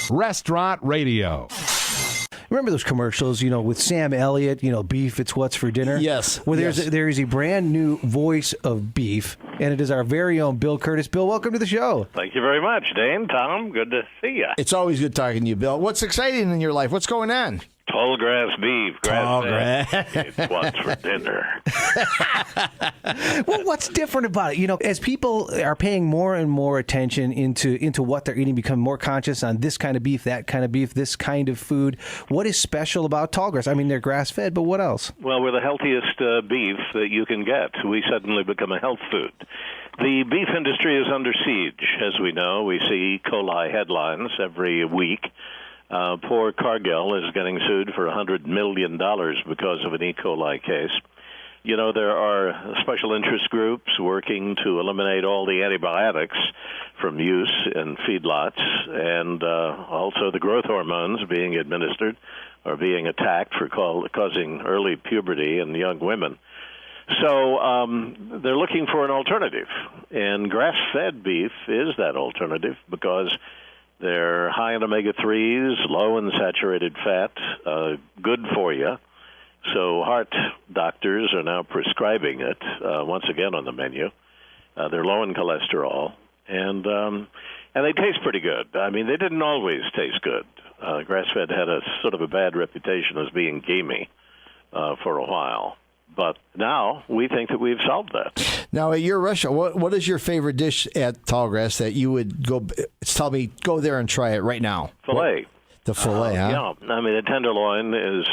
Restaurant Radio. Remember those commercials, with Sam Elliott, beef, it's what's for dinner? Yes. Well, yes. there is a brand new voice of beef, and it is our very own Bill Kurtis. Bill, welcome to the show. Thank you very much, Dane. Tom, good to see you. It's always good talking to you, Bill. What's exciting in your life? What's going on? Tallgrass Beef. It's what's for dinner. Well, what's different about it? As people are paying more and more attention into what they're eating, become more conscious on this kind of beef, that kind of beef, this kind of food, what is special about Tallgrass? I mean, they're grass-fed, but what else? Well, we're the healthiest beef that you can get. We suddenly become a health food. The beef industry is under siege, as we know. We see E. coli headlines every week. Poor Cargill is getting sued for $100 million because of an E. coli case. There are special interest groups working to eliminate all the antibiotics from use in feedlots, and also the growth hormones being administered or being attacked for causing early puberty in young women. So they're looking for an alternative, and grass-fed beef is that alternative because they're high in omega-3s, low in saturated fat, good for you. So heart doctors are now prescribing it, once again on the menu. They're low in cholesterol, and they taste pretty good. I mean, they didn't always taste good. Grass-fed had a sort of a bad reputation as being gamey for a while. But now we think that we've solved that. Now, at your restaurant, what is your favorite dish at Tallgrass that you would go there and try it right now? Filet. The filet, huh? Yeah. I mean, the tenderloin is,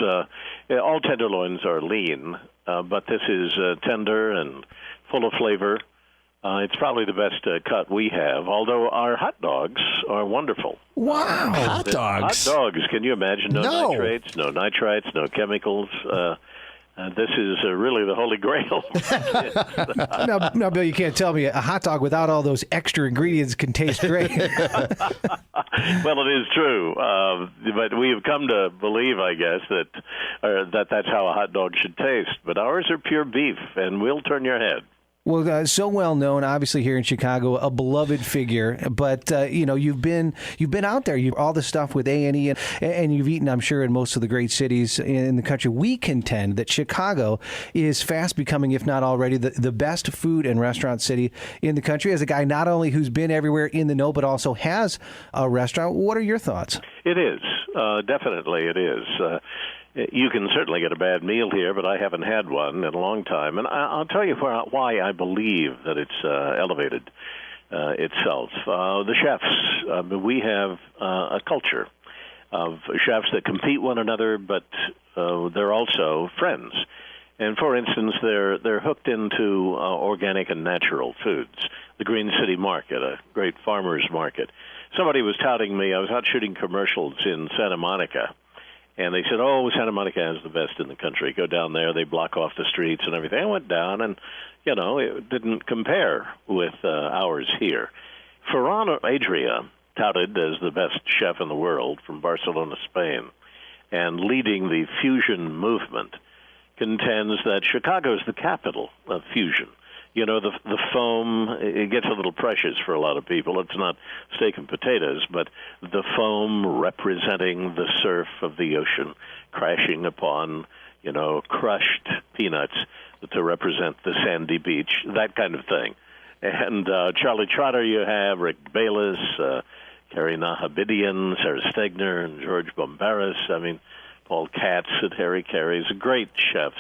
all tenderloins are lean, but this is tender and full of flavor. It's probably the best cut we have, although our hot dogs are wonderful. Wow. Hot dogs? Hot dogs. Can you imagine? No nitrates, no nitrites, no chemicals. This is really the holy grail. No, Bill, you can't tell me a hot dog without all those extra ingredients can taste great. Well, it is true, but we have come to believe, I guess, that that's how a hot dog should taste. But ours are pure beef, and we'll turn your head. Well, so well known, obviously here in Chicago, a beloved figure. But you've been out there. All the stuff with A&E, and you've eaten, I'm sure, in most of the great cities in the country. We contend that Chicago is fast becoming, if not already, the best food and restaurant city in the country. As a guy not only who's been everywhere in the know, but also has a restaurant. What are your thoughts? It is. Definitely it is. You can certainly get a bad meal here, but I haven't had one in a long time. And I'll tell you why I believe that it's elevated itself. The chefs, we have a culture of chefs that compete one another, but they're also friends. And for instance, they're hooked into organic and natural foods. The Green City Market, a great farmer's market. Somebody was touting me. I was out shooting commercials in Santa Monica. And they said, Santa Monica has the best in the country. Go down there. They block off the streets and everything. I went down, and, it didn't compare with ours here. Ferran Adrià, touted as the best chef in the world from Barcelona, Spain, and leading the fusion movement, contends that Chicago is the capital of fusion. The foam, it gets a little precious for a lot of people. It's not steak and potatoes, but the foam representing the surf of the ocean crashing upon, crushed peanuts to represent the sandy beach, that kind of thing. And Charlie Trotter you have, Rick Bayless, Carrie Nahabedian, Sarah Stegner, and George Bombaris. I mean, Paul Katz at Harry Carey's, great chefs.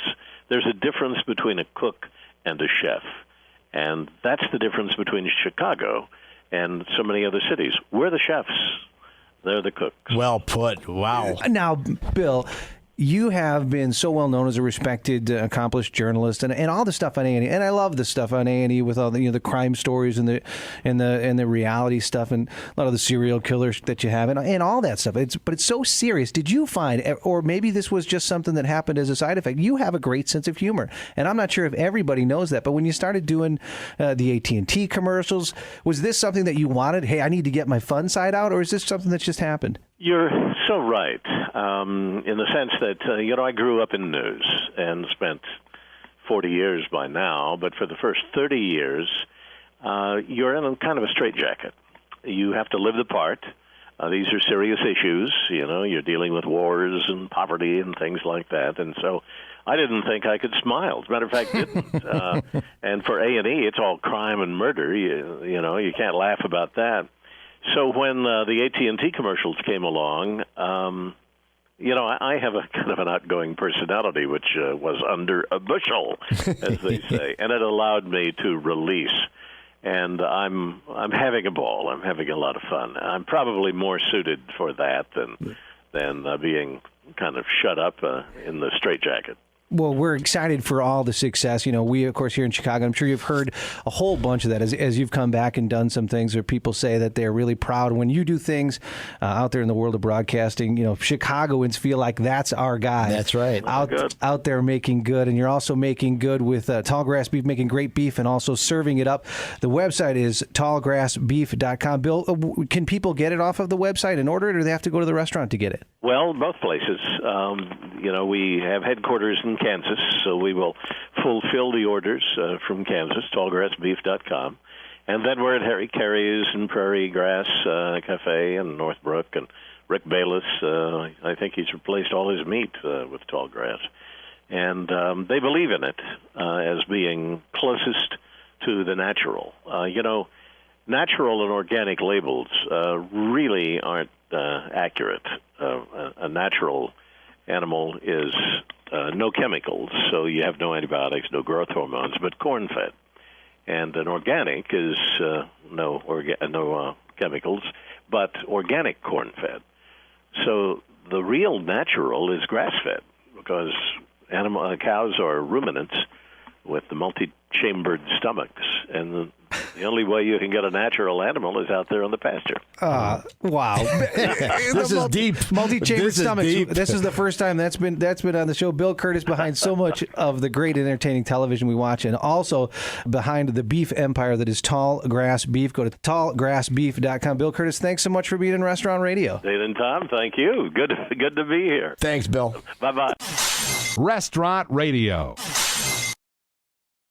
There's a difference between a cook and a chef. And that's the difference between Chicago and so many other cities. We're the chefs. They're the cooks. Well put. Wow. Now, Bill, you have been so well known as a respected, accomplished journalist, and all the stuff on A&E, and I love the stuff on A&E with all the the crime stories and the reality stuff, and a lot of the serial killers that you have, and all that stuff. But it's so serious. Did you find, or maybe this was just something that happened as a side effect? You have a great sense of humor, and I'm not sure if everybody knows that. But when you started doing the AT&T commercials, was this something that you wanted? Hey, I need to get my fun side out, or is this something that's just happened? You're so right, in the sense that, I grew up in news and spent 40 years by now, but for the first 30 years, you're in a kind of a straitjacket. You have to live the part. These are serious issues. You're dealing with wars and poverty and things like that. And so I didn't think I could smile. As a matter of fact, didn't. And for A&E, it's all crime and murder. You can't laugh about that. So when the AT&T commercials came along, I have a kind of an outgoing personality, which was under a bushel, as they say, and it allowed me to release. And I'm having a ball. I'm having a lot of fun. I'm probably more suited for that than being kind of shut up in the straitjacket. Well, we're excited for all the success. We, of course, here in Chicago, I'm sure you've heard a whole bunch of that as you've come back and done some things where people say that they're really proud when you do things out there in the world of broadcasting. Chicagoans feel like that's our guy. That's right. Out there making good. And you're also making good with Tallgrass Beef, making great beef and also serving it up. The website is tallgrassbeef.com. Bill, can people get it off of the website and order it, or do they have to go to the restaurant to get it? Well, both places. We have headquarters in Kansas, so we will fulfill the orders from Kansas, tallgrassbeef.com. And then we're at Harry Carey's and Prairie Grass Cafe in Northbrook, and Rick Bayless, I think he's replaced all his meat with Tallgrass. And they believe in it as being closest to the natural. Natural and organic labels really aren't accurate. A natural animal is no chemicals, so you have no antibiotics, no growth hormones, but corn-fed. And an organic is no chemicals, but organic corn-fed. So the real natural is grass-fed, because cows are ruminants with the multi-chambered stomachs, and the only way you can get a natural animal is out there on the pasture. Wow. This is deep. Multi-chambered stomachs. Deep. This is the first time that's been on the show. Bill Kurtis behind so much of the great entertaining television we watch, and also behind the beef empire that is Tallgrass Beef. Go to tallgrassbeef.com. Bill Kurtis, thanks so much for being in Restaurant Radio. Dave and Tom, thank you. Good to be here. Thanks, Bill. Bye-bye. Restaurant Radio.